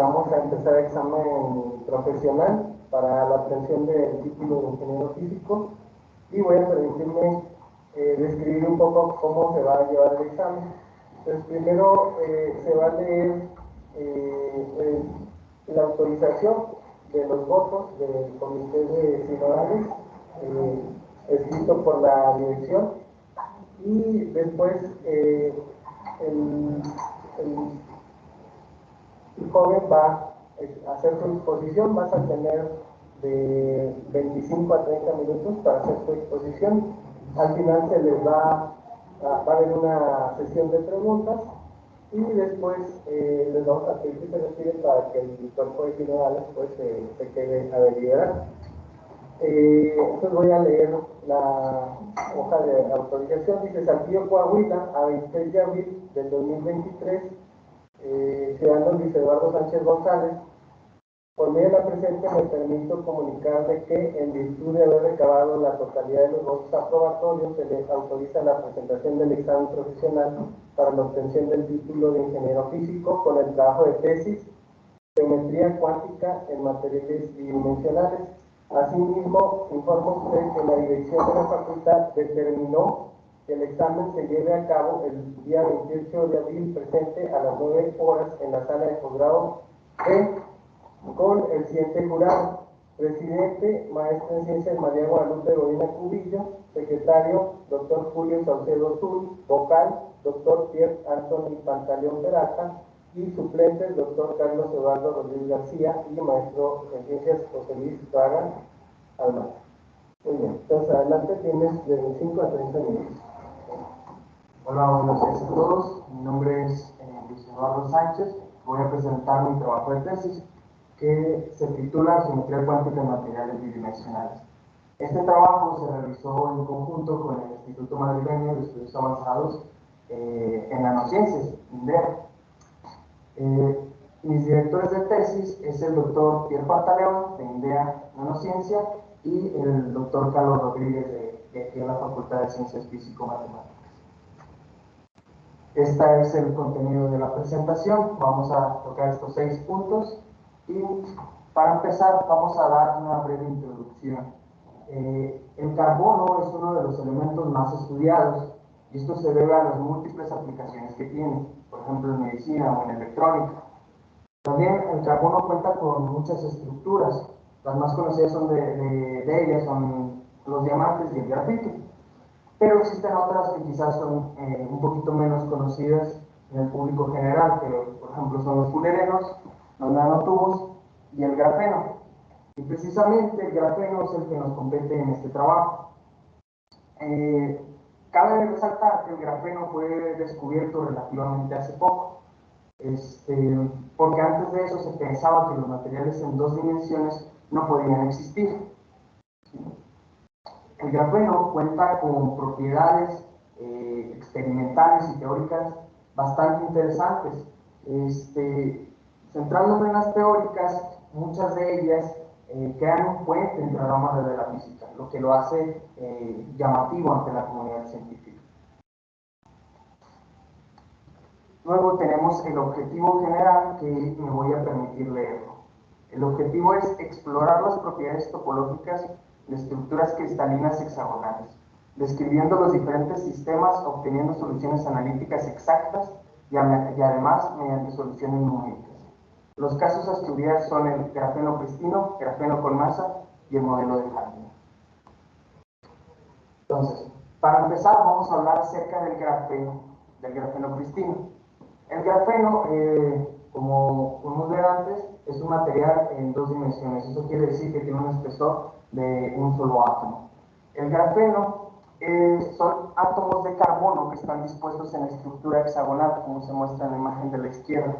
vamos a empezar examen profesional para la obtención del título de ingeniero físico y voy a permitirme describir un poco cómo se va a llevar el examen. Entonces, primero se va a leer la autorización de los votos del comité de sinodales, escrito por la dirección, y después el joven va a hacer su exposición. Vas a tener de 25 a 30 minutos para hacer su exposición. Al final se les va a haber una sesión de preguntas y después les vamos a pedir que se retiren para que el cuerpo de sinodales pues, se quede a deliberar. Entonces voy a leer la hoja de autorización. Dice: Saltillo, Coahuila, a 26 de abril del 2023, ciudadano Luis Eduardo Sánchez González. Por medio de la presente me permito comunicarle que, en virtud de haber recabado la totalidad de los votos aprobatorios, se le autoriza la presentación del examen profesional para la obtención del título de ingeniero físico con el trabajo de tesis Geometría cuántica en materiales bidimensionales. Asimismo, informa usted que la dirección de la facultad determinó que el examen se lleve a cabo el día 28 de abril presente a las 9 horas en la sala de posgrado con el siguiente jurado: presidente, maestra en ciencias María Guadalupe Godina Cubillo; secretario, doctor Julio Saucedo Zul; vocal, doctor Pierre Anthony Pantaleón Peralta; y suplentes, doctor Carlos Eduardo Rodríguez García y maestro en ciencias José Luis Raga Almada. Muy bien, entonces adelante, tienes de 25 a 30 minutos. Hola, buenos días a todos. Mi nombre es Luis Eduardo Sánchez. Voy a presentar mi trabajo de tesis que se titula Geometría cuántica en materiales bidimensionales. Este trabajo se realizó en conjunto con el Instituto Madrileño de Estudios Avanzados en Nanociencias, INDEA. Mis directores de tesis es el doctor Pierre Pantaleón, de INDEA Nanociencia, y el doctor Carlos Rodríguez, de aquí en la Facultad de Ciencias Físico-Matemáticas. Este es el contenido de la presentación. Vamos a tocar estos 6 puntos y para empezar vamos a dar una breve introducción. El carbono es uno de los elementos más estudiados y esto se debe a las múltiples aplicaciones que tiene, por ejemplo en medicina o en electrónica. También el carbono cuenta con muchas estructuras. Las más conocidas de ellas son los diamantes y el grafito. Pero existen otras que quizás son un poquito menos conocidas en el público general, que por ejemplo son los fullerenos, los nanotubos y el grafeno. Y precisamente el grafeno es el que nos compete en este trabajo. Cabe resaltar que el grafeno fue descubierto relativamente hace poco, porque antes de eso se pensaba que los materiales en 2 dimensiones no podían existir. El grafeno cuenta con propiedades experimentales y teóricas bastante interesantes. Centrándome en las teóricas, muchas de ellas crean un puente entre ramas de la física, lo que lo hace llamativo ante la comunidad científica. Luego tenemos el objetivo general, que me voy a permitir leerlo. El objetivo es explorar las propiedades topológicas de estructuras cristalinas hexagonales, describiendo los diferentes sistemas, obteniendo soluciones analíticas exactas y además mediante soluciones numéricas. Los casos a estudiar son el grafeno pristino, grafeno con masa y el modelo de Hardy. Entonces, para empezar vamos a hablar acerca del grafeno pristino. El grafeno, como pudimos ver antes, es un material en 2 dimensiones. Eso quiere decir que tiene un espesor de un solo átomo. El grafeno son átomos de carbono que están dispuestos en la estructura hexagonal, como se muestra en la imagen de la izquierda.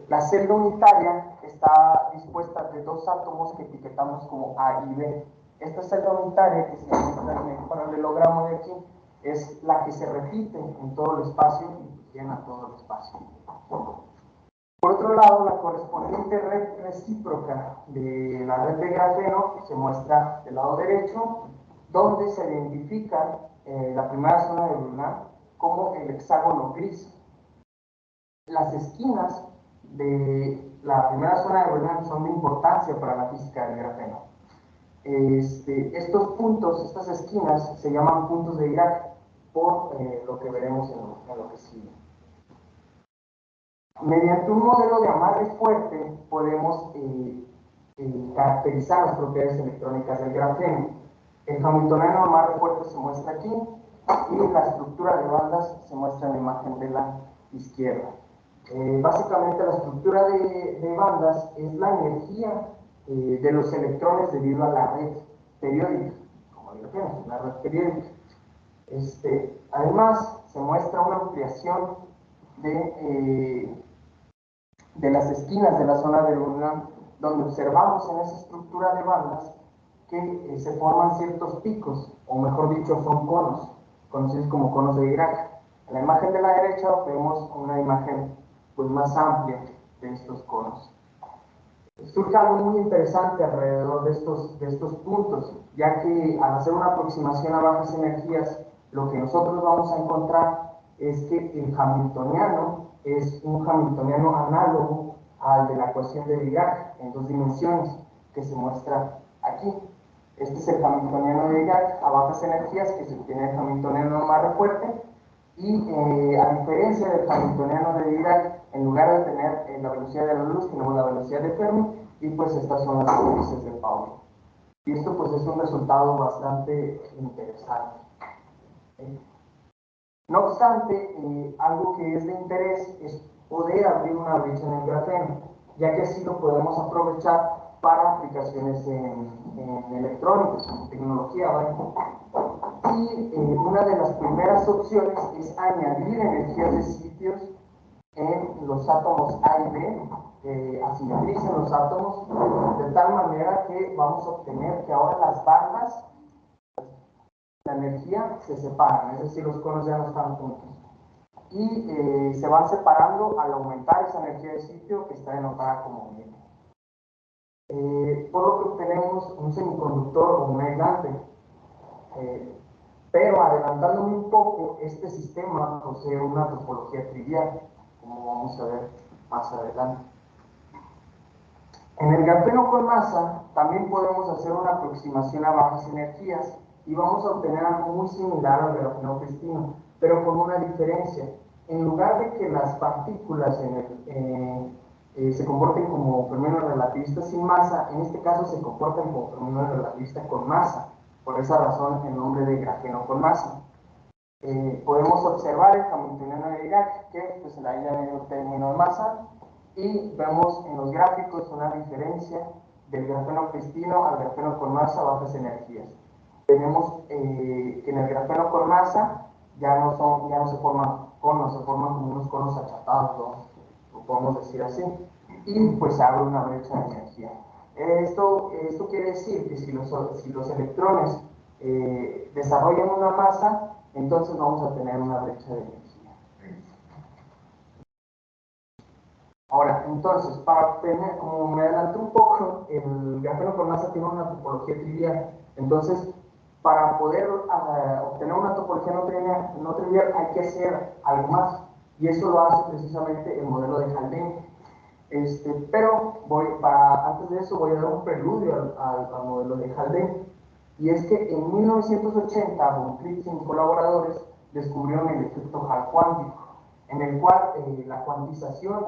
La celda unitaria está dispuesta de 2 átomos que etiquetamos como A y B. Esta celda unitaria, que se muestra en el paralelogramo de aquí, es la que se repite en todo el espacio y llena todo el espacio. Por otro lado, la correspondiente red recíproca de la red de grafeno se muestra del lado derecho, donde se identifica la primera zona de lunar como el hexágono gris. Las esquinas la primera zona de Brillouin son de importancia para la física del grafeno. Estos puntos, estas esquinas, se llaman puntos de Dirac, por lo que veremos en lo que sigue. Mediante un modelo de amarre fuerte podemos caracterizar las propiedades electrónicas del grafeno. El hamiltoniano amarre fuerte se muestra aquí y la estructura de bandas se muestra en la imagen de la izquierda. Básicamente la estructura de bandas es la energía de los electrones debido a la red periódica, como el grafeno, la red periódica. Además, se muestra una ampliación de las esquinas de la zona de Brillouin, donde observamos en esa estructura de bandas que se forman ciertos picos, o mejor dicho, son conos, conocidos como conos de Dirac. En la imagen de la derecha vemos una imagen pues, más amplia de estos conos. Surge algo muy interesante alrededor de estos puntos, ya que al hacer una aproximación a bajas energías, lo que nosotros vamos a encontrar es que el hamiltoniano es un hamiltoniano análogo al de la ecuación de Dirac en 2 dimensiones, que se muestra aquí. Este es el hamiltoniano de Dirac a bajas energías, que se obtiene el hamiltoniano amarre fuerte, y a diferencia del hamiltoniano de Dirac, en lugar de tener la velocidad de la luz, tenemos la velocidad de Fermi, y pues estas son las índices de Pauli. Y esto pues es un resultado bastante interesante. No obstante, algo que es de interés es poder abrir una brecha en el grafeno, ya que así lo podemos aprovechar para aplicaciones en electrónica, en tecnología, ¿vale? Y una de las primeras opciones es añadir energías de sitios en los átomos A y B, que asimetricen los átomos, de tal manera que vamos a obtener que ahora las bandas, la energía, se separan, es decir, los conos ya no están juntos. Y se van separando al aumentar esa energía de sitio, que está denotada como B. Por lo que obtenemos un semiconductor o un aislante. Pero adelantándome un poco, este sistema posee una topología trivial, como vamos a ver más adelante. En el grafeno con masa también podemos hacer una aproximación a bajas energías y vamos a obtener algo muy similar al grafeno cristino, pero con una diferencia. En lugar de que las partículas se comporten como fermiones relativistas sin masa, en este caso se comportan como fermiones relativistas con masa. Por esa razón el nombre de grafeno con masa. Podemos observar el hamiltoniano de Dirac, que pues en la isla medio término de masa, y vemos en los gráficos una diferencia del grafeno cristino al grafeno con masa a bajas energías. Tenemos que en el grafeno con masa ya no se forman conos, se forman como unos conos achatados, lo podemos decir así, y pues se abre una brecha de energía. Esto quiere decir que si los electrones desarrollan una masa, entonces vamos a tener una brecha de energía. Ahora, entonces, para obtener, como me adelanté un poco, el grafeno con masa tiene una topología trivial. Entonces, para poder obtener una topología no trivial hay que hacer algo más. Y eso lo hace precisamente el modelo de Haldane. Pero antes de eso voy a dar un preludio al modelo de Haldane. Y es que en 1980 von Clitsch y colaboradores descubrieron el efecto Hall cuántico, en el cual la cuantización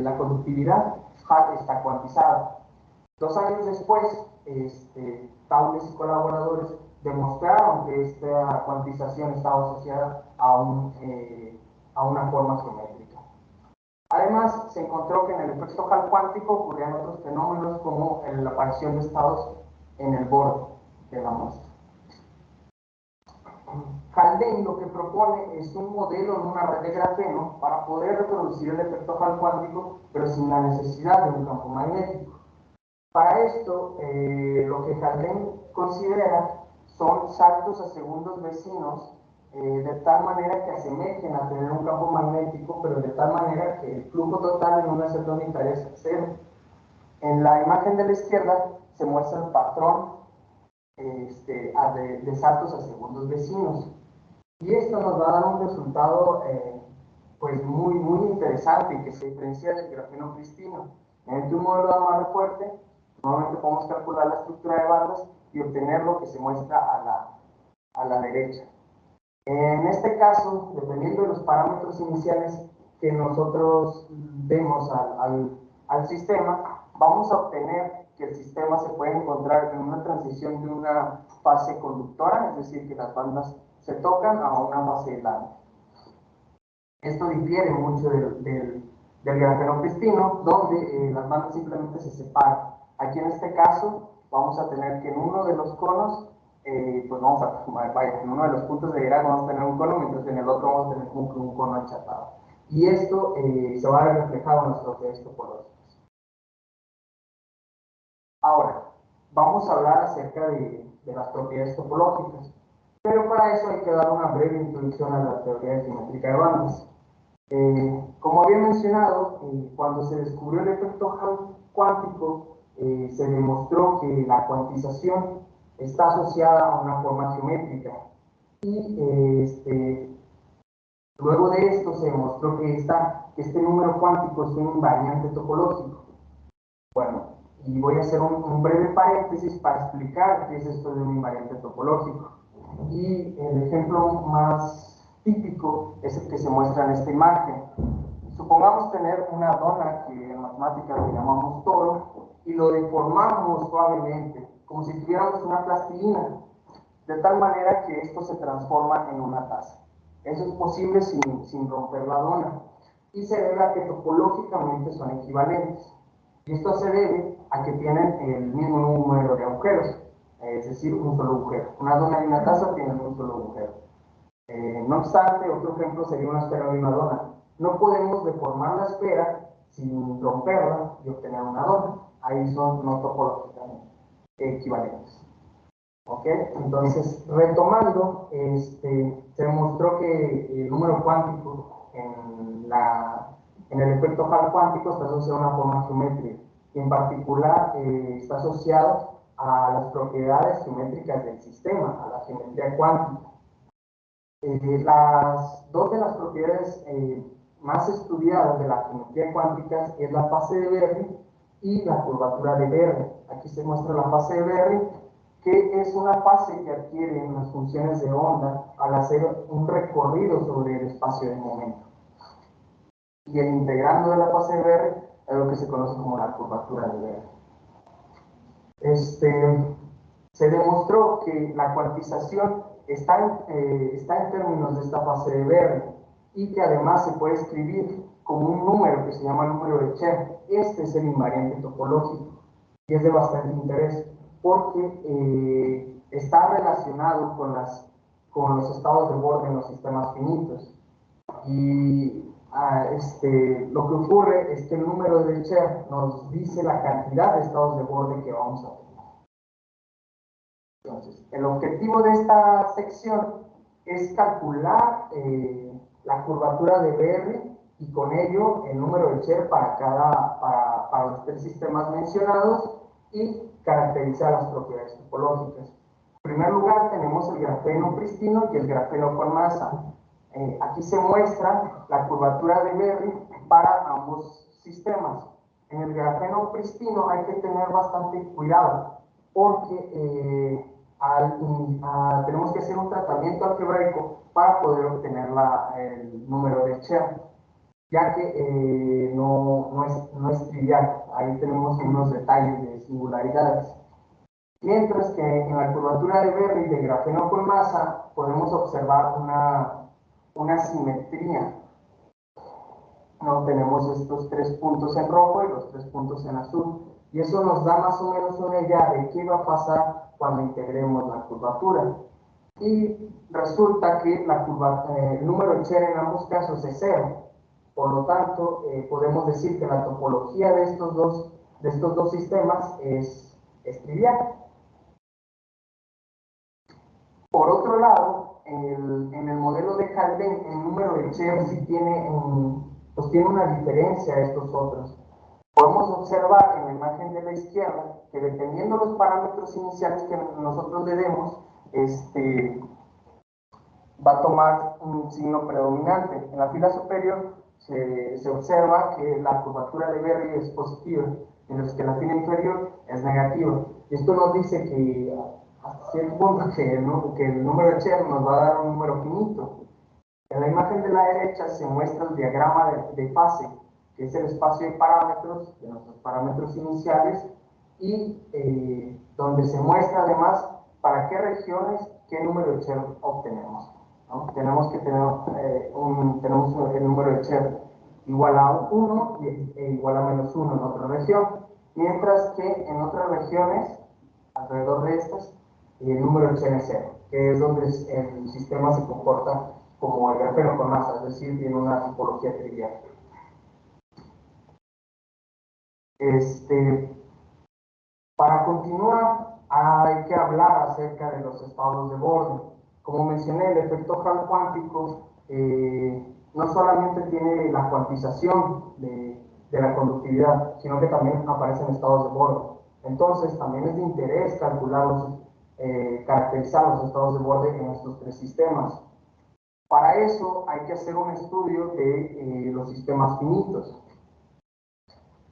la conductividad Hall está cuantizada. 2 años después, Taules y colaboradores demostraron que esta cuantización estaba asociada a una forma geométrica. Además, se encontró que en el efecto Hall cuántico ocurrían otros fenómenos como la aparición de estados en el borde de la muestra. Haldane lo que propone es un modelo en una red de grafeno para poder reproducir el efecto Hall cuántico, pero sin la necesidad de un campo magnético. Para esto, lo que Haldane considera son saltos a segundos vecinos, de tal manera que asemejen a tener un campo magnético, pero de tal manera que el flujo total en una celda unitaria es cero. En la imagen de la izquierda se muestra el patrón de saltos a segundos vecinos. Y esto nos va a dar un resultado pues muy interesante y que se diferencia del grafeno cristino. Mediante un modelo de amarre fuerte, normalmente podemos calcular la estructura de bandas y obtener lo que se muestra a la derecha. En este caso, dependiendo de los parámetros iniciales que nosotros demos al sistema, vamos a obtener que el sistema se puede encontrar en una transición de una fase conductora, es decir, que las bandas se tocan, a una fase aislante. Esto difiere mucho del grafeno cristino, donde las bandas simplemente se separan. Aquí en este caso vamos a tener que en uno de los conos, pues vamos a, vaya, en uno de los puntos de drag vamos a tener un cono, mientras en el otro vamos a tener un cono achatado. Y esto se va a ver reflejado en las propiedades topológicas. Ahora, vamos a hablar acerca de las propiedades topológicas, pero para eso hay que dar una breve introducción a la teoría de simétrica de bandas. Como había mencionado, cuando se descubrió el efecto Hall cuántico, se demostró que la cuantización está asociada a una forma geométrica. Y luego de esto se demostró que este número cuántico es un invariante topológico. Bueno, y voy a hacer un breve paréntesis para explicar qué es esto de un invariante topológico. Y el ejemplo más típico es el que se muestra en esta imagen. Supongamos tener una dona que en matemáticas le llamamos toro y lo deformamos suavemente, como si tuviéramos una plastilina, de tal manera que esto se transforma en una taza. Eso es posible sin romper la dona y se debe a que topológicamente son equivalentes. Y esto se debe a que tienen el mismo número de agujeros, es decir, un solo agujero. Una dona y una taza tienen un solo agujero. No obstante, otro ejemplo sería una esfera y una dona. No podemos deformar la esfera sin romperla y obtener una dona. Ahí son no topológicamente equivalentes. ¿Ok? Entonces, retomando, se demostró que el número cuántico en el efecto Hall cuántico está asociado a una forma geométrica y en particular está asociado a las propiedades geométricas del sistema, a la geometría cuántica. Dos de las propiedades más estudiadas de la geometría cuántica es la fase de Berry y la curvatura de Berry. Aquí se muestra la fase de Berry, que es una fase que adquieren las funciones de onda al hacer un recorrido sobre el espacio de momento. Y el integrando de la fase de Berry es lo que se conoce como la curvatura de Berry. Se demostró que la cuantización está en términos de esta fase de Berry y que además se puede escribir como un número que se llama el número de Cher. Este es el invariante topológico y es de bastante interés porque está relacionado con los estados de borde en los sistemas finitos. Y lo que ocurre es que el número de Cher nos dice la cantidad de estados de borde que vamos a tener. Entonces, el objetivo de esta sección es calcular la curvatura de Berry y con ello el número de Cher para los tres sistemas mencionados y caracterizar las propiedades topológicas. En primer lugar tenemos el grafeno pristino y el grafeno con masa. Aquí se muestra la curvatura de Berry para ambos sistemas. En el grafeno pristino hay que tener bastante cuidado porque tenemos que hacer un tratamiento algebraico para poder obtener el número de Cher, ya que no es trivial. Ahí tenemos unos detalles de singularidades. Mientras que en la curvatura de Berry de grafeno con masa podemos observar una simetría. No tenemos estos tres puntos en rojo y los tres puntos en azul. Y eso nos da más o menos una idea de qué va a pasar cuando integremos la curvatura. Y resulta que el número de Cher en ambos casos es 0. Por lo tanto, podemos decir que la topología de estos dos sistemas es trivial. Por otro lado, en el modelo de Haldane, el número de Cher sí tiene una diferencia de estos otros. Podemos observar en la imagen de la izquierda que dependiendo de los parámetros iniciales que nosotros le demos, va a tomar un signo predominante. En la fila superior se observa que la curvatura de Berry es positiva, mientras que la fila inferior es negativa. Y esto nos dice que hasta cierto punto que el número de Cherr nos va a dar un número finito. En la imagen de la derecha se muestra el diagrama de fase, que es el espacio de parámetros, de nuestros parámetros iniciales, y donde se muestra además para qué regiones, qué número de Cherr obtenemos, ¿no? Tenemos que tener tenemos el número de Cherr igual a 1 e igual a menos 1 en otra región, mientras que en otras regiones, alrededor de estas, el número de Cherr es 0, que es donde el sistema se comporta como el grafeno con masa, es decir, tiene una topología trivial. Para continuar, hay que hablar acerca de los estados de borde. Como mencioné, el efecto Hall cuántico no solamente tiene la cuantización de la conductividad, sino que también aparecen estados de borde. Entonces, también es de interés caracterizar los estados de borde en estos tres sistemas. Para eso hay que hacer un estudio de los sistemas finitos.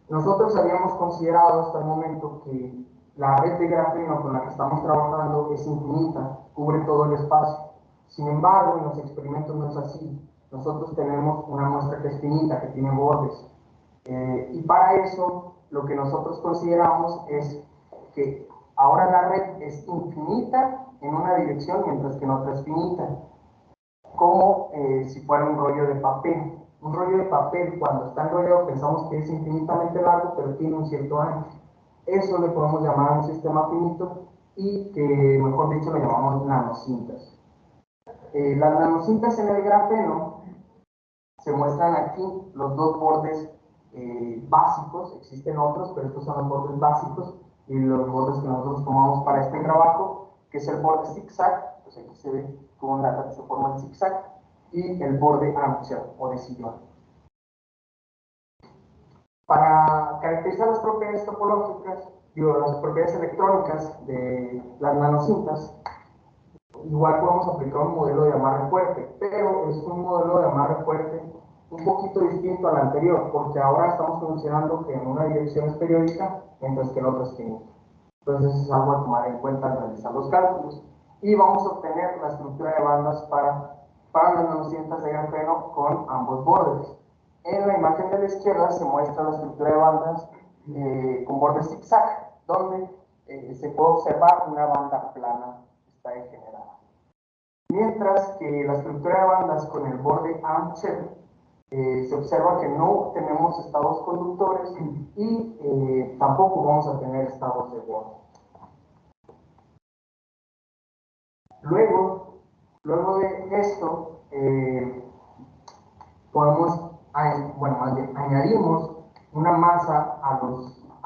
Nosotros habíamos considerado hasta el momento que la red de grafeno con la que estamos trabajando es infinita, cubre todo el espacio. Sin embargo, en los experimentos no es así. Nosotros tenemos una muestra que es finita, que tiene bordes. Y para eso, lo que nosotros consideramos es que ahora la red es infinita en una dirección, mientras que en otra es finita, como si fuera un rollo de papel. Un rollo de papel, cuando está enrollado, pensamos que es infinitamente largo, pero tiene un cierto ancho. Eso le podemos llamar un sistema finito y que, mejor dicho, lo llamamos nanocintas. Las nanocintas en el grafeno se muestran aquí los dos bordes básicos. Existen otros, pero estos son los bordes básicos y los bordes que nosotros tomamos para este trabajo, que es el borde zigzag, pues aquí se ve cómo se forma el zigzag, y el borde ancho o de sillón. Para caracterizar las propiedades topológicas, las propiedades electrónicas de las nanocintas, igual podemos aplicar un modelo de amarre fuerte, pero es un modelo de amarre fuerte un poquito distinto al anterior, porque ahora estamos considerando que en una dirección es periódica, mientras que en otra es finita. Entonces es algo a tomar en cuenta al realizar los cálculos. Y vamos a obtener la estructura de bandas para las nanocintas de grafeno con ambos bordes. En la imagen de la izquierda se muestra la estructura de bandas con bordes zigzag, donde se puede observar una banda plana que está degenerada. Mientras que la estructura de bandas con el borde ancho se observa que no tenemos estados conductores y tampoco vamos a tener estados de borde. Luego de esto, añadimos una masa a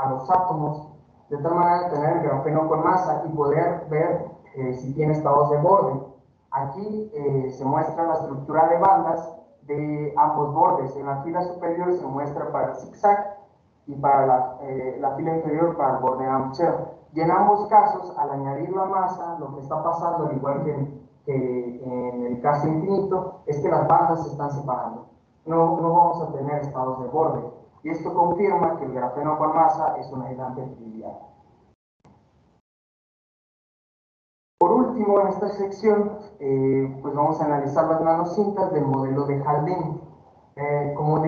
los átomos, de tal manera de tener el grafeno con masa y poder ver si tiene estados de borde. Aquí se muestra la estructura de bandas de ambos bordes. En la fila superior se muestra para el zigzag y para la fila inferior para el borde ancho. Y en ambos casos, al añadir la masa, lo que está pasando, al igual que en el caso infinito, es que las bandas se están separando. No vamos a tener estados de borde. Y esto confirma que el grafeno con masa es un aislante trivial. Por último, en esta sección, pues vamos a analizar las nanocintas del modelo de Haldane. Como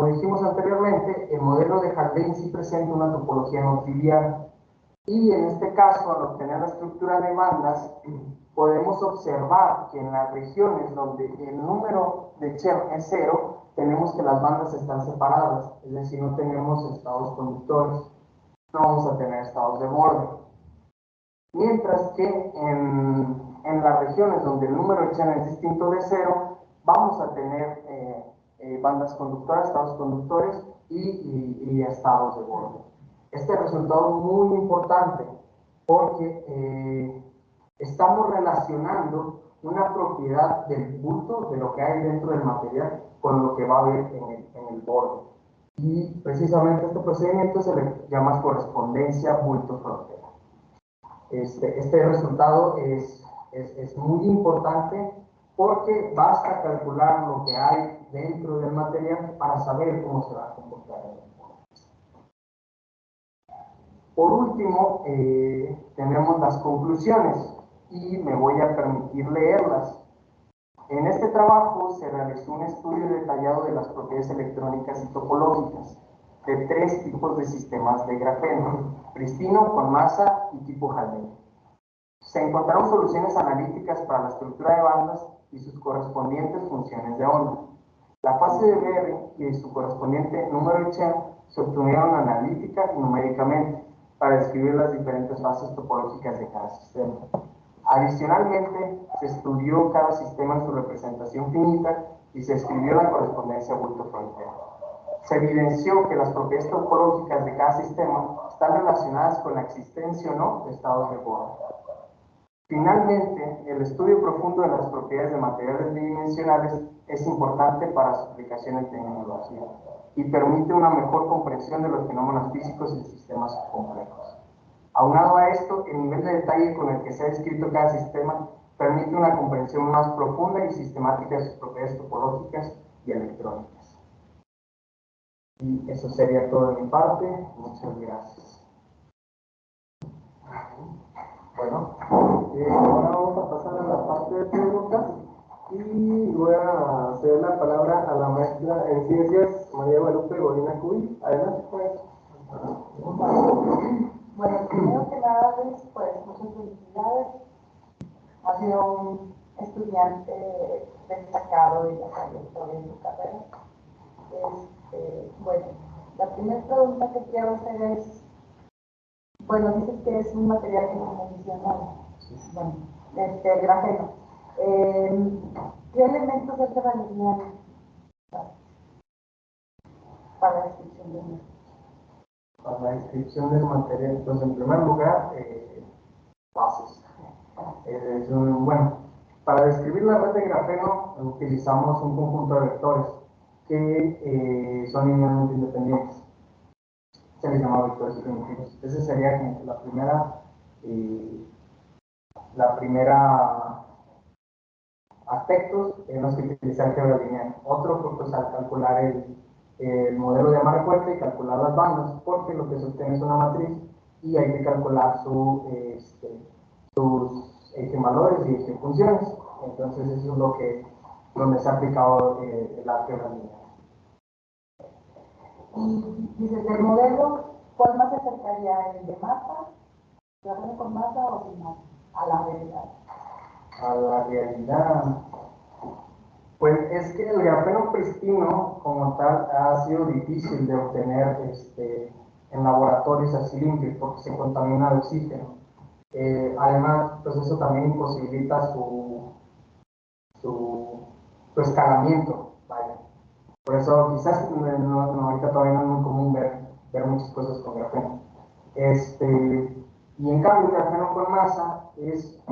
dijimos anteriormente, el modelo de Haldane sí presenta una topología no trivial. Y en este caso, al obtener la estructura de bandas, podemos observar que en las regiones donde el número de Cherr es 0, tenemos que las bandas están separadas, es decir, no tenemos estados conductores, no vamos a tener estados de borde. Mientras que en las regiones donde el número de Cherr es distinto de 0, vamos a tener bandas conductoras, estados conductores y estados de borde. Este resultado es muy importante porque estamos relacionando una propiedad del bulto, de lo que hay dentro del material, con lo que va a haber en el borde. Y precisamente este procedimiento se le llama correspondencia bulto-frontera. Este resultado es muy importante porque basta calcular lo que hay dentro del material para saber cómo se va a comportar. Por último, tenemos las conclusiones y me voy a permitir leerlas. En este trabajo se realizó un estudio detallado de las propiedades electrónicas y topológicas de 3 tipos de sistemas de grafeno: pristino, con masa y tipo Haldane. Se encontraron soluciones analíticas para la estructura de bandas y sus correspondientes funciones de onda. La fase de Berry y su correspondiente número de Chen se obtuvieron analítica y numéricamente para describir las diferentes fases topológicas de cada sistema. Adicionalmente, se estudió cada sistema en su representación finita y se escribió la correspondencia bulto-frontera. Se evidenció que las propiedades topológicas de cada sistema están relacionadas con la existencia o no de estados de Born. Finalmente, el estudio profundo de las propiedades de materiales bidimensionales es importante para su aplicación en tecnología y permite una mejor comprensión de los fenómenos físicos en sistemas complejos. Aunado a esto, el nivel de detalle con el que se ha descrito cada sistema permite una comprensión más profunda y sistemática de sus propiedades topológicas y electrónicas. Y eso sería todo de mi parte. Muchas gracias. Bueno, ahora vamos a pasar a la parte de preguntas y voy a ceder la palabra a la maestra en ciencias, María Guadalupe Godina Cuy. Adelante, pues. Bueno, primero que nada, pues muchas felicidades. Ha sido un estudiante destacado y la trayectoria en su carrera. Bueno, la primera pregunta que quiero hacer es, bueno, dices que es un material que es adicional, bueno, el grafeno. ¿Qué elementos se valdrían para la descripción del material? Para la descripción del material, pues en primer lugar, bases. Bueno, para describir la red de grafeno utilizamos un conjunto de vectores que son linealmente independientes. Se les llama vectores primitivos. Ese sería como la primera aspectos en los que utilizar álgebra lineal. Otro, pues al calcular el modelo de amarre fuerte y calcular las bandas, porque lo que se obtiene es una matriz y hay que calcular sus eigenvalores y funciones. Entonces eso es donde se ha aplicado el álgebra lineal. Y dices, del modelo, ¿cuál más se acercaría? ¿El de masa? ¿Grafeno con masa o sin masa? A la realidad. A la realidad. Pues es que el grafeno pristino como tal ha sido difícil de obtener en laboratorios así limpios porque se contamina de oxígeno. Además, pues eso también imposibilita su escalamiento, vaya. Por eso quizás ahorita todavía no es muy común ver muchas cosas con grafeno. Y en cambio el grafeno con masa es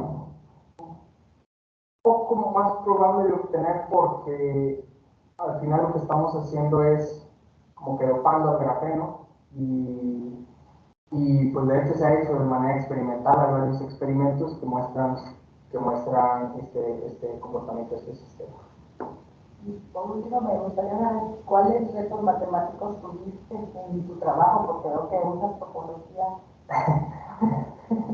poco más probable de obtener porque al final lo que estamos haciendo es como que dopando al grafeno y pues de hecho se ha hecho de manera experimental. Hay varios experimentos que muestran este comportamiento de este sistema. Y por último me gustaría saber cuáles retos matemáticos tuviste en tu trabajo, porque veo que usas topología.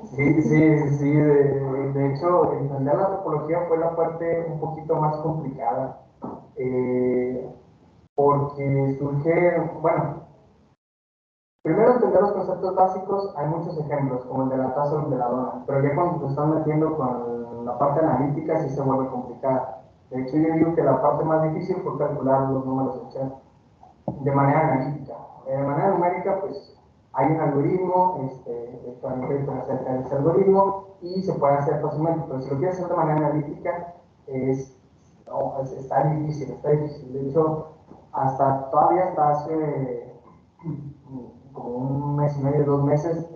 Sí, de hecho, entender la topología fue la parte un poquito más complicada, porque surge, bueno, primero entender los conceptos básicos, hay muchos ejemplos, como el de la tasa o el de la dona, pero ya cuando te están metiendo con la parte analítica sí se vuelve complicada. De hecho, yo digo que la parte más difícil fue calcular los números de Chen de manera analítica. De manera numérica, pues hay un algoritmo, actualmente acerca de ese algoritmo y se puede hacer fácilmente, pero si lo quieres hacer de manera analítica está difícil, De hecho, todavía hasta hace como un mes y medio, 2 meses,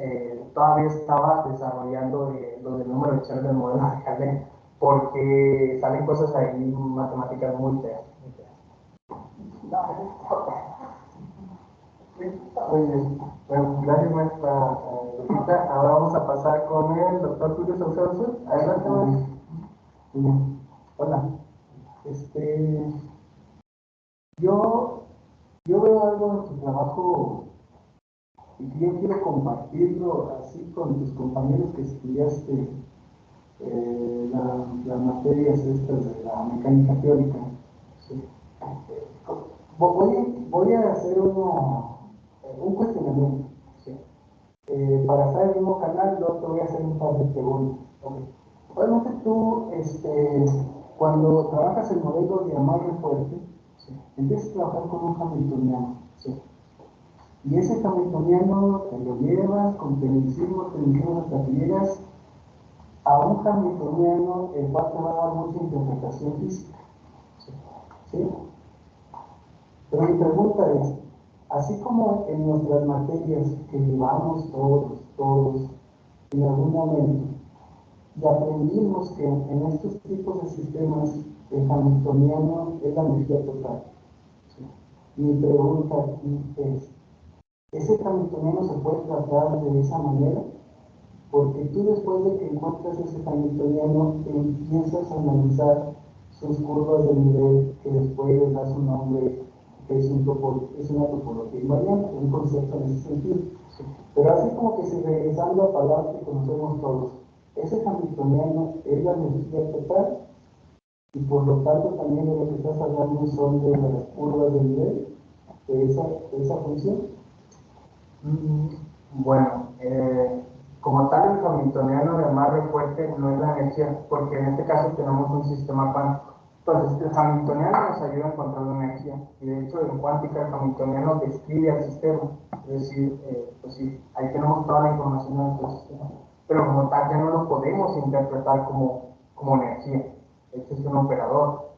todavía estaba desarrollando lo del número de Chen del modelo de Haldane, porque salen cosas ahí matemáticas muy feas. Muy bien. Bueno, gracias, maestra Lupita. Ahora vamos a pasar con el doctor Julio Saucedo. Adelante, maestro. Hola. Este, yo veo algo en tu trabajo y que yo quiero compartirlo así con tus compañeros que estudiaste las materias estas de la mecánica teórica. Sí. Voy a hacer un cuestionamiento. Sí. Para estar en el mismo canal, yo te voy a hacer un par de preguntas. Okay. Obviamente tú, cuando trabajas el modelo de amarre fuerte, sí, empiezas a trabajar con un hamiltoniano. Sí. Y ese hamiltoniano te lo llevas con tecnicismo hasta que llegas a un hamiltoniano el cual te va a dar mucha interpretación física. ¿Sí? Pero mi pregunta es, así como en nuestras materias que llevamos todos, en algún momento, y aprendimos que en estos tipos de sistemas el hamiltoniano es la energía total. ¿Sí? Mi pregunta aquí es, ¿ese hamiltoniano se puede tratar de esa manera? Porque tú después de que encuentras ese hamiltoniano empiezas a analizar sus curvas de nivel, que después les das un nombre, que es una topología invariante, un concepto en ese sentido. Pero así como que si regresando a palabras que conocemos todos, ese hamiltoniano es la energía total y por lo tanto también de lo que estás hablando son de las curvas de nivel de esa función. Bueno, como tal el hamiltoniano de amarre fuerte no es la energía, porque en este caso tenemos un sistema cuántico. Entonces el hamiltoniano nos ayuda a encontrar la energía, y de hecho en cuántica el hamiltoniano describe al sistema, es decir, pues sí, ahí tenemos toda la información de nuestro sistema, pero como tal ya no lo podemos interpretar como energía, este es un operador.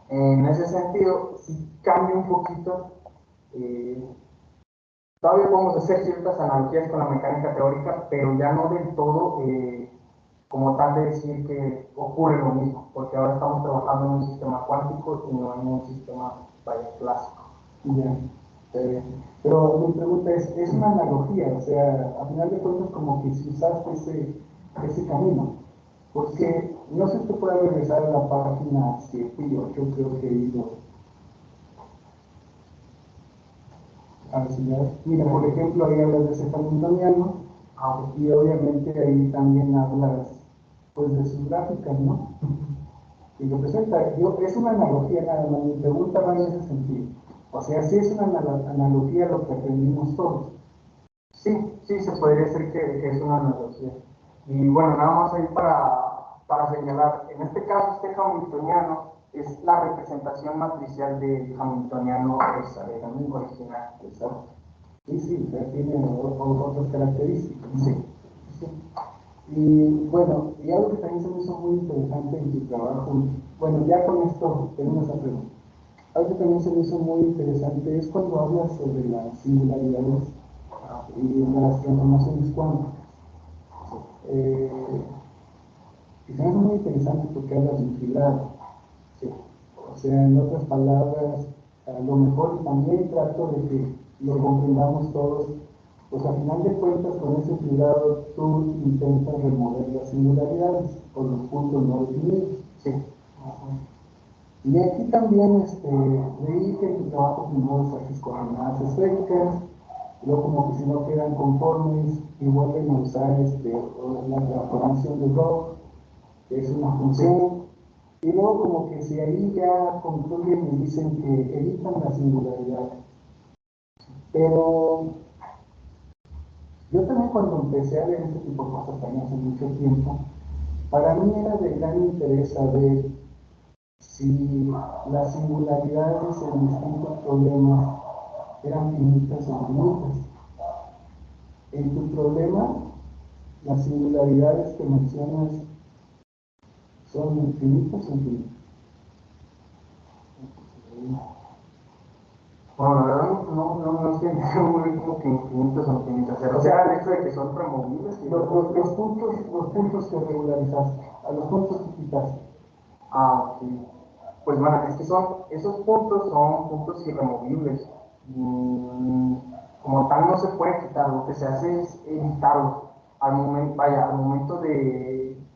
En ese sentido, sí cambia un poquito. Todavía podemos hacer ciertas analogías con la mecánica teórica, pero ya no del todo como tal de decir que ocurre lo mismo, porque ahora estamos trabajando en un sistema cuántico y no en un sistema clásico. Ya, pero mi pregunta es una analogía, o sea, a final de cuentas como que si usaste ese camino, porque no sé si te puede regresar a la página 7 y 8, creo que he ido. A ver si mira, por ejemplo, ahí hablas de ese hamiltoniano, y obviamente ahí también hablas pues de sus gráficas, ¿no? Y lo presenta, es una analogía nada más, mi pregunta va en ese sentido. O sea, sí es una analogía a lo que aprendimos todos. Sí, sí, se podría decir que es una analogía. Y bueno, nada más ahí para señalar, en este caso este hamiltoniano es la representación matricial del hamiltoniano original. Exacto. Sí, ya tiene otras características. Sí. Sí. Y bueno, y algo que también se me hizo muy interesante en tu trabajo, bueno, ya con esto tenemos esa pregunta. Algo que también se me hizo muy interesante es cuando hablas sobre las singularidades y las transformaciones cuánticas. Y se me hace muy interesante porque hablas de un fibrado. Sí. O sea, en otras palabras, a lo mejor también trato de que lo comprendamos todos, pues al final de cuentas con ese fibrado tú intentas remover las singularidades o los puntos no definidos. Sí. Y aquí también leí que en tu trabajo primero saques coordenadas esféricas, luego como que si no quedan conformes y vuelven a usar la formación de Bloch, que es una función, y luego como que si ahí ya concluyen y dicen que evitan la singularidad. Pero yo también cuando empecé a ver este tipo de cosas también hace mucho tiempo, para mí era de gran interés saber si las singularidades en distintos problemas eran finitas o finitas. En tu problema, las singularidades que mencionas son infinitas o infinitas. Bueno, la verdad no estoy muy bien como que infinitos o infinitas. O sea, el hecho de que son removibles. Los puntos que regularizaste, a los puntos que quitaste. Ah, ok. Pues bueno, es que esos puntos son puntos irremovibles. Como tal no se puede quitar, lo que se hace es evitarlos. Al momento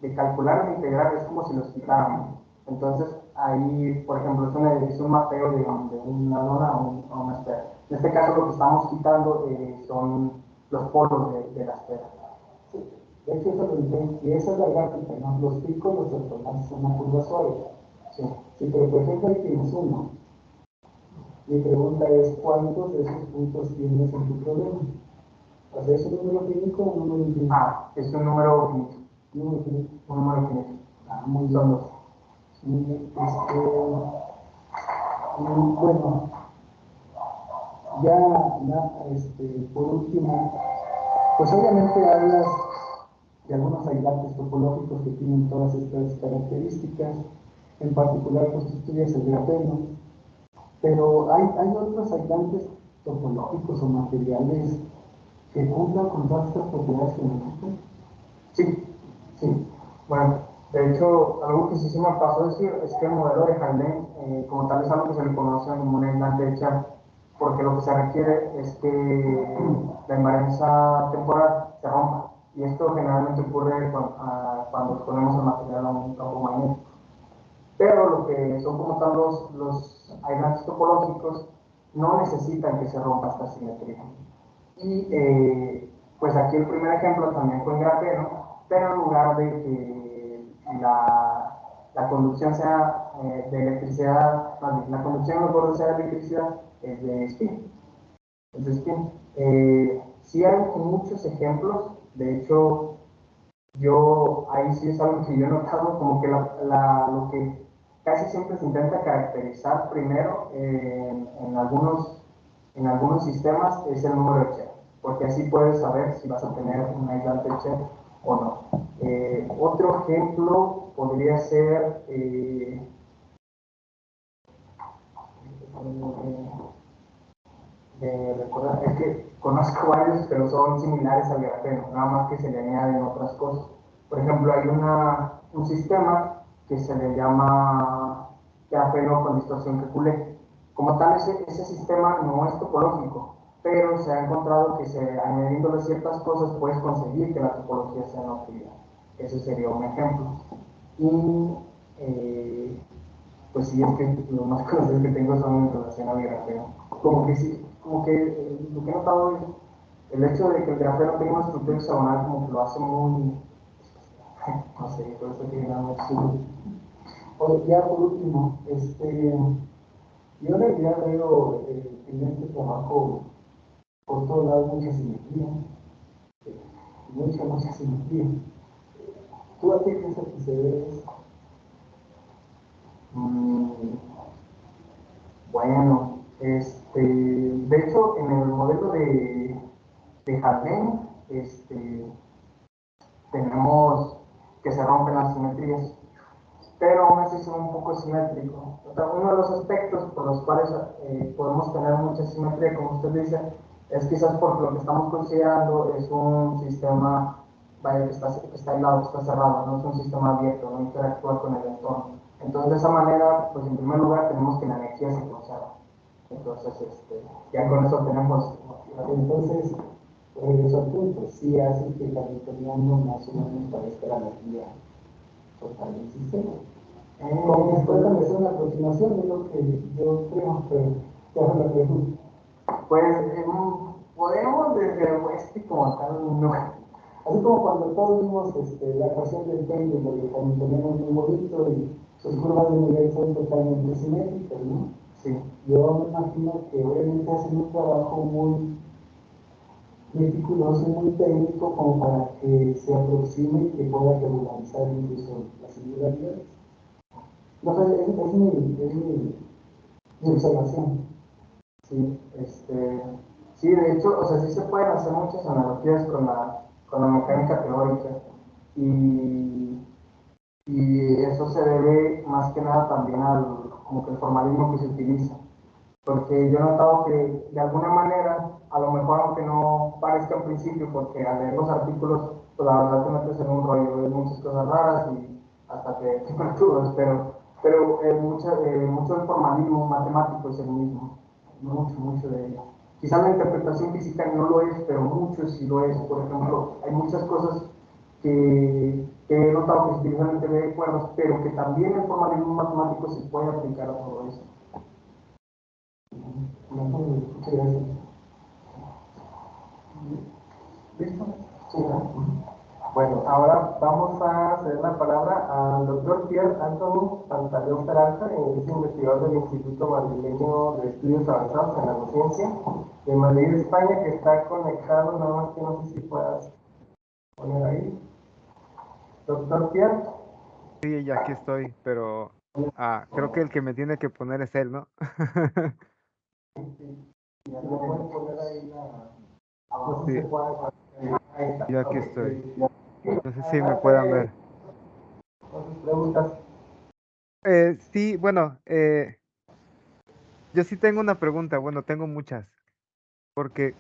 de calcular e integrar es como si los quitáramos. Entonces, ahí, por ejemplo, es un mapeo de una lona a una esfera. En este caso, lo que estamos quitando son los polos de la esfera. Sí, de hecho, eso lo dicen, y esa es la gráfica, ¿no? Los picos los transformas en una curva suave. Sí. Sí, pero por ejemplo, ahí tienes uno. Mi pregunta es, ¿cuántos de esos puntos tienes en tu problema? O sea, ¿es un número finito o un número infinito? Es un número finito. Número finito. Un número finito. Muy Son bien. dos. Muy bien. Bueno, por último, pues obviamente hablas de algunos aislantes topológicos que tienen todas estas características. En particular, pues tú estudias el grafeno, pero hay otros aislantes topológicos o materiales que cumplan con todas estas propiedades geométricas. Sí, sí. Bueno, de hecho, algo que sí se me pasó a decir es que el modelo de Haldane, como tal, es algo que se le conoce como un aislante de Chern, porque lo que se requiere es que la invarianza temporal se rompa. Y esto generalmente ocurre cuando exponemos el material a un campo magnético. Pero lo que son como tal los aislantes topológicos no necesitan que se rompa esta simetría. Y pues aquí el primer ejemplo también fue en grafeno, pero en lugar de que la conducción sea de electricidad, la conducción en los bordes sea de electricidad, es de spin. Es de spin. Sí hay muchos ejemplos, de hecho, ahí sí es algo que yo he notado, como que lo que casi siempre se intenta caracterizar primero en algunos sistemas es el número de Chern, porque así puedes saber si vas a tener un aislante Chern o no. Otro ejemplo podría ser recordar, es que conozco varios, pero son similares al grafeno, nada más que se le añaden otras cosas. Por ejemplo, hay un sistema que se le llama grafeno con distorsión Kekulé. Como tal, ese sistema no es topológico, pero se ha encontrado que añadiéndole ciertas cosas puedes conseguir que la topología sea no trivial. Ese sería un ejemplo. Y pues sí, es que los más conocidos que tengo son en relación al grafeno. Como que sí, como que lo que he notado es el hecho de que el grafeno tenga una estructura hexagonal como que lo hace muy, no sé, por eso que era muy chulo. Ya por último, yo en realidad veo en este trabajo por todos lados mucha simetría, mucha simetría. ¿Tú a qué piensas que se debe eso? Bueno, de hecho, en el modelo de Haldane, tenemos que se rompen las simetrías, pero aún así son un poco simétricos. Uno de los aspectos por los cuales podemos tener mucha simetría, como usted dice, es quizás porque lo que estamos considerando es un sistema que está aislado, que está cerrado, no es un sistema abierto, no interactúa con el entorno. Entonces, de esa manera, pues en primer lugar tenemos que la energía se conserva. Entonces, ya con eso tenemos. Entonces, regreso al punto, sí hace que el hamiltoniano más o menos parezca la energía total del sistema. Como que puede hacer una aproximación, es lo que yo creo, pero te hago la pregunta. Pues podemos desde como tal, no. Así como cuando todos vimos la ecuación del pendulum, donde el hamiltoniano es muy bonito y sus curvas de nivel son totalmente simétricas, ¿no? Sí. Yo me imagino que obviamente hacen un trabajo muy meticuloso y muy técnico como para que se aproxime y que pueda regularizar incluso las singularidades. No sé, mi observación. Sí, sí, de hecho, o sea, sí se pueden hacer muchas analogías con la mecánica teórica y eso se debe más que nada también como que el formalismo que se utiliza. Porque yo he notado que de alguna manera, a lo mejor aunque no parezca en principio, porque al leer los artículos, pues la verdad te metes en un rollo de muchas cosas raras y hasta te perturbas, pero mucho del formalismo matemático es el mismo, mucho de ello. Quizás la interpretación física no lo es, pero mucho sí lo es. Por ejemplo, hay muchas cosas que que he notado que se utilizan en teoría de cuerdas, pero que también en formalismo matemático se puede aplicar a todo eso. Muchas gracias. ¿Listo? Sí, ¿no? Bueno, ahora vamos a ceder la palabra al doctor Pierre Anthony Pantaleón Peralta, es investigador del Instituto Madrileño de Estudios Avanzados en la Docencia de Madrid, España, que está conectado, nada más que no sé si puedas poner ahí. Doctor Pierre. Sí, ya aquí estoy, pero creo que el que me tiene que poner es él, ¿no? Ya no pueden poner ahí no sé si Sí, se puede. Ahí está. yo aquí Ok. estoy. No sé si me puedan Adelante ver. con sus preguntas. Sí, bueno, yo sí tengo una pregunta, bueno, tengo muchas, porque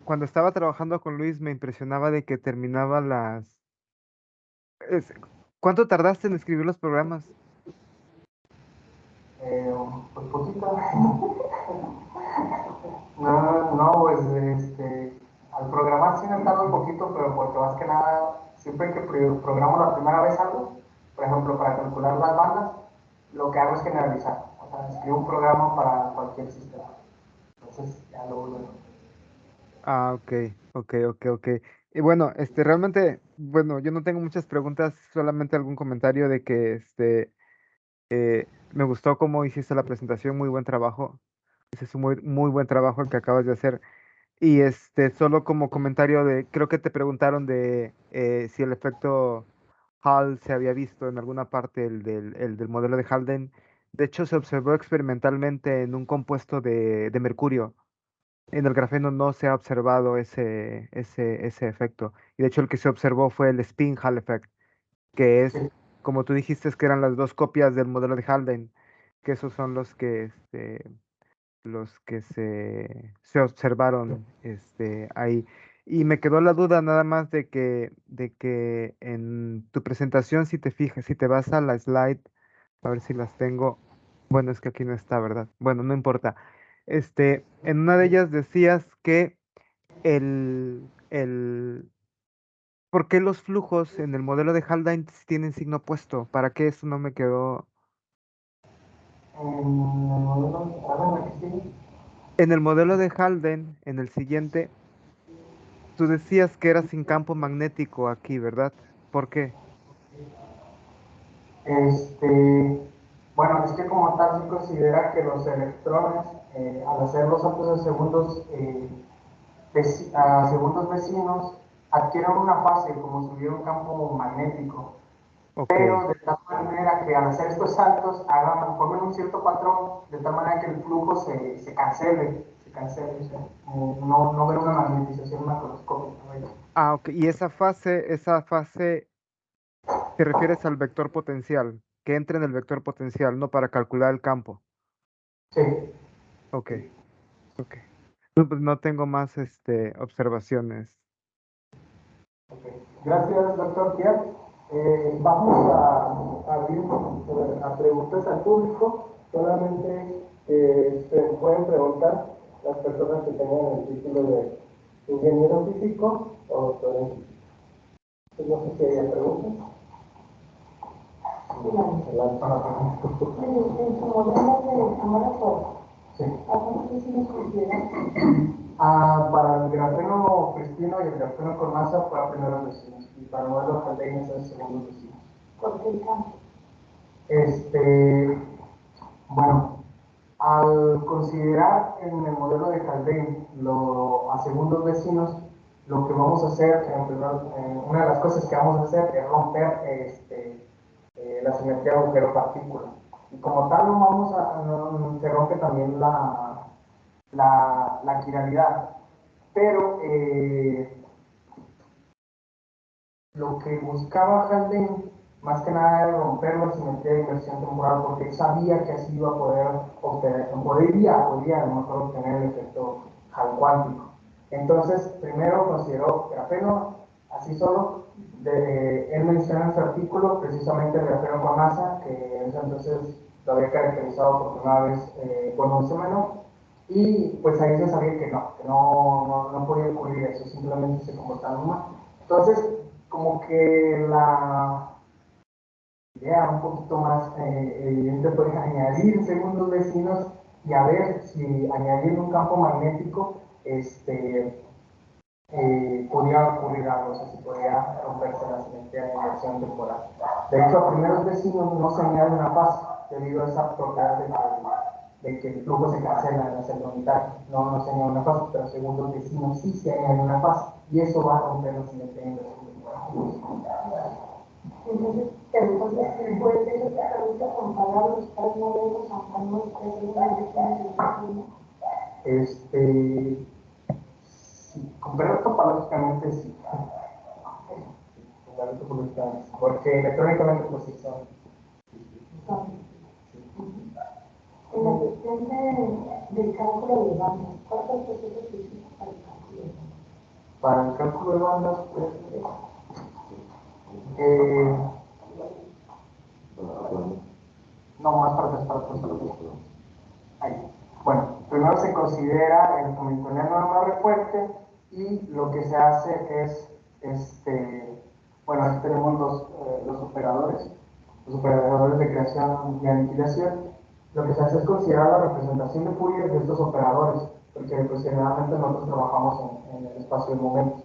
cuando estaba trabajando con Luis me impresionaba de que terminaba es- ¿Cuánto tardaste en escribir los programas? Pues poquito. No, pues al programar sí me tardo un poquito, pero porque más que nada, siempre que programo la primera vez algo, por ejemplo, para calcular las bandas, lo que hago es generalizar. O sea, escribo un programa para cualquier sistema. Entonces, ya lo vuelvo. Ok, ok. Y bueno, realmente, bueno, yo no tengo muchas preguntas, solamente algún comentario de que, me gustó cómo hiciste la presentación, muy buen trabajo. Ese es un muy buen trabajo el que acabas de hacer. Y solo como comentario creo que te preguntaron de si el efecto Hall se había visto en alguna parte, el del modelo de Halden. De hecho, se observó experimentalmente en un compuesto de mercurio. En el grafeno no se ha observado ese efecto. Y de hecho, el que se observó fue el spin Hall effect, que es, Sí, como tú dijiste, que eran las dos copias del modelo de Halden, que esos son los que se observaron ahí. Y me quedó la duda nada más de que en tu presentación, si te fijas, si te vas a la slide, a ver si las tengo. Bueno, es que aquí no está, ¿verdad? Bueno, no importa. En una de ellas decías que el ¿por qué los flujos en el modelo de Haldane tienen signo opuesto? ¿Para qué eso no me quedó? en el modelo, a ver, aquí sí. En el modelo de Halden, en el siguiente, tú decías que era sin campo magnético aquí, ¿verdad? ¿Por qué? Bueno, es que como tal se considera que los electrones, al hacer los saltos de segundos, a segundos vecinos, adquieren una fase como si hubiera un campo magnético, Ok. pero de tal manera que al hacer estos saltos formen un cierto patrón, de tal manera que el flujo se cancele, o sea, no ver una magnetización macroscópica. ¿Vale? Ok. Y esa fase, te refieres al vector potencial, que entre en el vector potencial, no para calcular el campo. Sí, Ok, ok. No, pues no tengo más observaciones. Gracias, doctor Pierre. Vamos a abrir a preguntas al público. Solamente se pueden preguntar las personas que tengan el título de ingeniero físico o doctor en física. No sé si hay preguntas. En su modelo de cámara sí. ¿a cuántos vecinos consideran? Para el grafeno pristino y el grafeno con masa para primeros vecinos y para el modelo Haldane es segundos vecinos. ¿Por qué el campo? Bueno, al considerar en el modelo de Haldane a segundos vecinos, lo que vamos a hacer, una de las cosas que vamos a hacer es romper la simetría agujero-partícula. Y como tal, se rompe también la quiralidad. Pero lo que buscaba Haldane más que nada era romper la simetría de inversión temporal porque él sabía que así iba a poder obtener, podría a lo mejor obtener el efecto Hall cuántico. Entonces, primero consideró grafeno así solo. Él menciona en su artículo precisamente el grafeno con masa, que entonces lo había caracterizado por primera vez con un menor. Y pues ahí se sabía que no podía ocurrir eso, simplemente se comportaba mal. Entonces, como que la idea un poquito más evidente fue añadir segundos vecinos y a ver si añadiendo un campo magnético podía ocurrir algo, o sea, si podía romperse la simetría de inversión temporal. De hecho, a primeros vecinos no se añade una fase debido a esa propiedad de que el flujo se cancela en la celda unitaria. No se añade una fase, pero a segundos vecinos sí se añade una fase y eso va a romper la simetría de inversión temporal. Entonces, puede ser que esta pregunta comparar los tres modelos, aunque no esté Sí, comparar topológicamente sí. Porque electrónicamente pues sí son. En la cuestión del cálculo de bandas, ¿cuántos procesos se utilizan para el cálculo de bandas? Para el cálculo de bandas, no, más para atrás. Ahí. Bueno, primero se considera el hamiltoniano amarre fuerte y lo que se hace es, bueno, aquí tenemos los operadores de creación y aniquilación. Lo que se hace es considerar la representación de Fourier de estos operadores, porque pues, generalmente nosotros trabajamos en el espacio de momentos.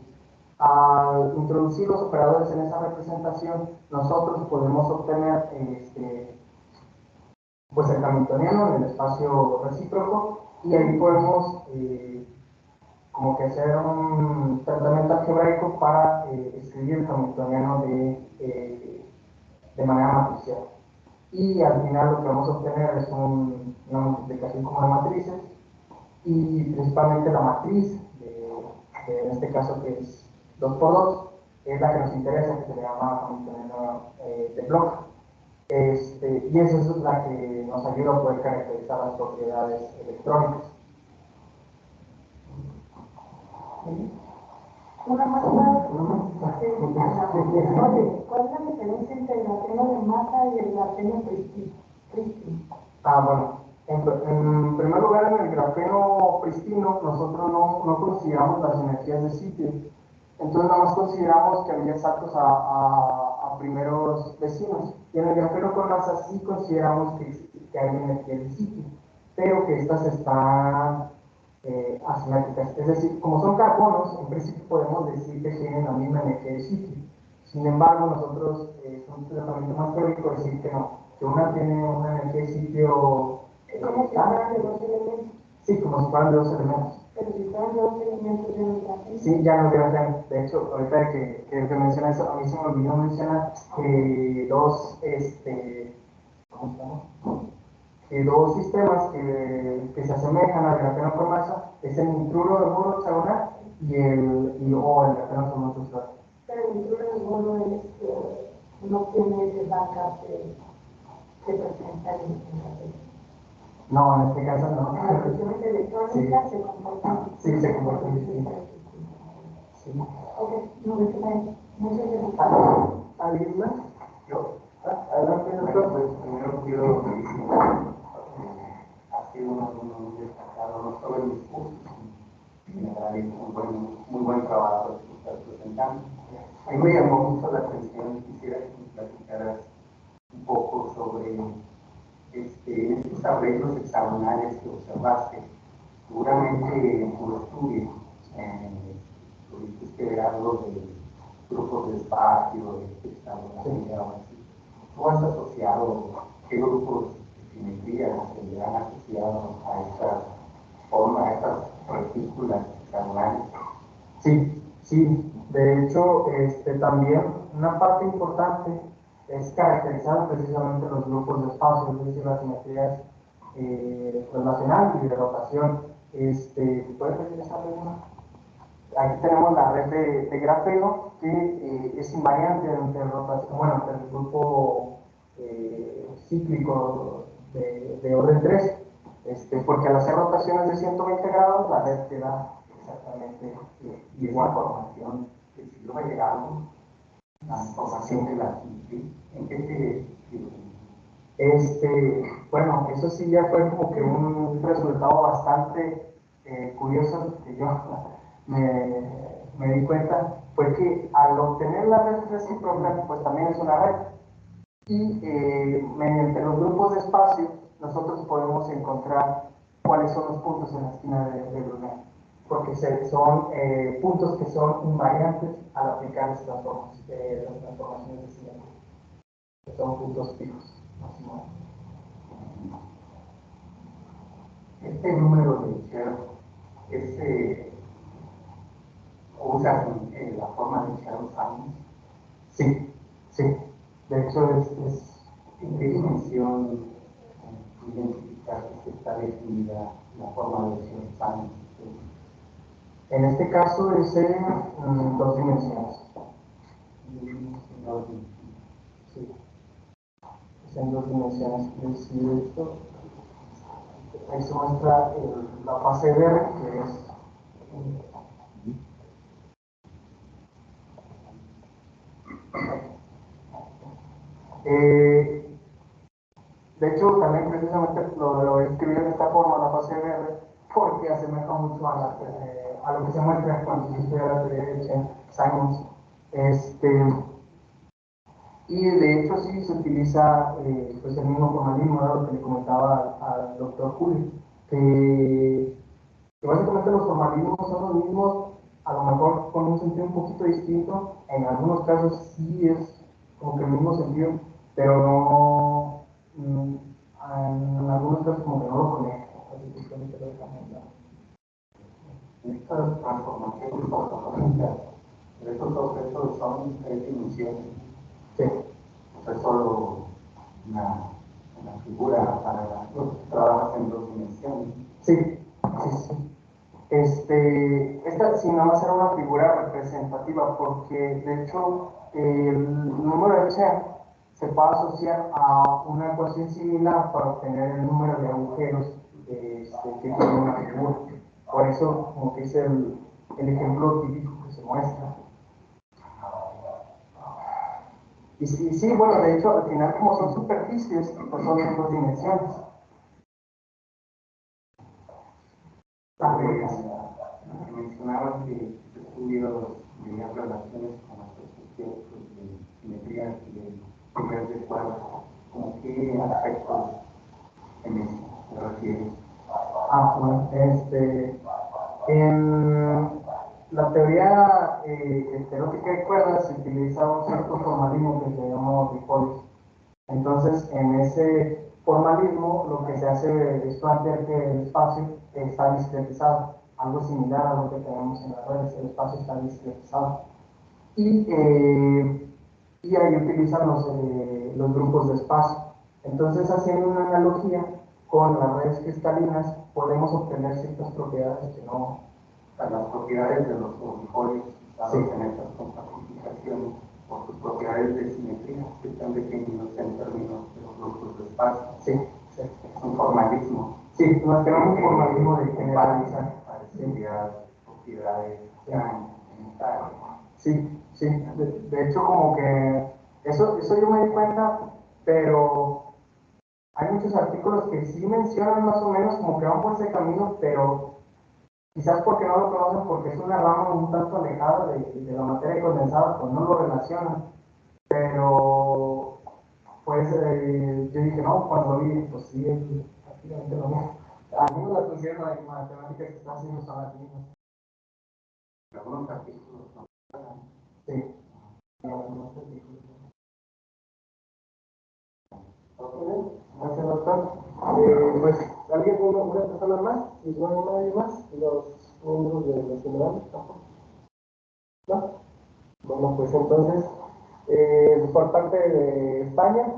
Al introducir los operadores en esa representación, nosotros podemos obtener pues el hamiltoniano en el espacio recíproco y ahí podemos como que hacer un tratamiento algebraico para escribir el hamiltoniano de manera matricial. Y al final lo que vamos a obtener es una multiplicación como de matrices y principalmente la matriz en este caso que es 2 por 2 es la que nos interesa, que se le llama hamiltoniano de Bloch. Y esa es la que nos ayuda a poder caracterizar las propiedades electrónicas. Una más para oye, ¿cuál es la diferencia entre el grafeno de masa y el grafeno prístino? Bueno, en primer lugar, en el grafeno pristino, nosotros no consideramos las energías de sitio. Entonces, nada más consideramos que había saltos a primeros vecinos. Y en el grafeno con masa sí consideramos que hay energías de sitio, pero que estas están asimétricas. Es decir, como son carbonos, en principio podemos decir que tienen la misma energía de sitio. Sin embargo, nosotros, un tratamiento más teórico, decir que no, que una tiene una energía de sitio. Como si fueran de dos elementos. Sí, como si fueran de dos elementos. Pero si fueran de dos elementos, ya no grafeno. Sí, ya no grafeno. De hecho, ahorita que menciona eso, a mí se me olvidó mencionar que ¿cómo estamos? Que dos sistemas que se asemejan al grafeno por masa es el nitruro de boro hexagonal y el grafeno somatosural. Pero el nitruro de boro no tiene ese backup que presenta el grafeno. No, en este caso no. En las cuestiones electrónicas sí. se comportan. Sí, se comportan distintos. Sí. Ok, no me queda. Muchas gracias. ¿Alguien más? Yo, adelante, doctor, pues primero quiero felicitar. Ha sido un destacado, no solo en mis cursos, en general es muy buen trabajo que estás presentando. A mí me llamó mucho la atención, quisiera que me platicaras un poco sobre estos arreglos hexagonales que observaste. Seguramente en tu estudio tuviste que ver algo de grupos de espacio, de hexagonalidad o así. ¿Tú has asociado qué grupos de simetría se le han asociado a estas formas, a estas retículas hexagonales? Sí. De hecho, también una parte importante es caracterizar precisamente los grupos de espacio, es decir, las simetrías relacionales y de rotación. ¿Puedes regresar alguna? Aquí tenemos la red de grafeno que es invariante entre rotación, bueno, entre el grupo cíclico de orden 3, porque al hacer rotaciones de 120 grados la red queda exactamente igual. Formación del siglo llegado, la formación de la simetría, ¿en qué bueno, eso sí ya fue como que un resultado bastante curioso que yo me di cuenta fue que al obtener la red recíproca, pues también es una red. Y mediante los grupos de espacio, nosotros podemos encontrar cuáles son los puntos en la esquina de Brunel, porque son puntos que son invariantes al aplicar las transformaciones de simetría, que son puntos fijos. Este número de Cher usa la forma de Cher-Simons. Sí, sí. De hecho, ¿En qué dimensión identificar que está definida la forma de Cher-Simons? en este caso es en dos dimensiones. Sí. Es en dos dimensiones. Es decir, esto, ahí se muestra la fase verde, que es de hecho, también precisamente lo escribí de esta forma, la fase verde, porque asemeja mucho a lo que se muestra cuando se estudia la teoría de Chen-Simons. Y de hecho sí se utiliza pues el mismo formalismo, ¿no? Lo que le comentaba al doctor Julio, que básicamente los formalismos son los mismos, a lo mejor con un sentido un poquito distinto, en algunos casos sí es como que el mismo sentido, pero no, en algunos casos como que no lo conecta, así que solamente lo dejamos de lado. Estas transformaciones ortográficas de estos objetos son tres dimensiones. Sí. Es solo una figura para los que trabajas en dos dimensiones. Sí, sí, sí. Esta sí no va a ser una figura representativa porque de hecho el número de Chen se puede asociar a una ecuación similar para obtener el número de agujeros que tiene una figura. Por eso, como que es el ejemplo típico que se muestra. Y sí, bueno, de hecho, al final, como son superficies, pues son en dos dimensiones. Mencionabas que tu estudio tenía relaciones con aspectos teóricos de simetría y de figuras de cuadros. ¿Cómo qué aspectos en eso te refieres? Bueno, en la teoría estereótica de cuerdas se utiliza un cierto formalismo que se llama Tripolis. Entonces, en ese formalismo, lo que se hace es plantear que el espacio está discretizado, algo similar a lo que tenemos en las redes, el espacio está discretizado. Y ahí utilizan los grupos de espacio. Entonces, haciendo una analogía con las redes cristalinas, podemos obtener ciertas propiedades que no. Las propiedades de los orbitales Sí. en estas compactificaciones por sus propiedades de simetría que están definidos en términos de los grupos de espacio. Sí, sí. Es un formalismo. Sí, nos tenemos un formalismo de generalizar. Parecería propiedades en tal. Sí, sí. De hecho, como que eso yo me di cuenta, pero hay muchos artículos que sí mencionan más o menos como que van por ese camino, pero quizás porque no lo conocen, porque es una rama un tanto alejada de la materia condensada, pues no lo relacionan. Pero, pues yo dije, no, cuando vi, pues sí, es prácticamente lo mismo. Algunos la pusieron de matemáticas que están haciendo son las mismas. Algunos artículos no. Sí, algunos artículos. Gracias, doctor. Pues, ¿alguien, una persona más? ¿Y no hay nadie más? ¿Los miembros de los generales tampoco? ¿No? Bueno, pues entonces, por parte de España,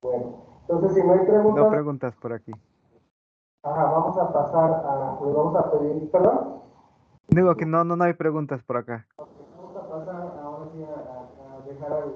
bueno, entonces si no hay preguntas, No preguntas por aquí. vamos a pasar pues vamos a pedir, ¿perdón? Digo que no hay preguntas por acá. Vamos a pasar ahora sí a dejar al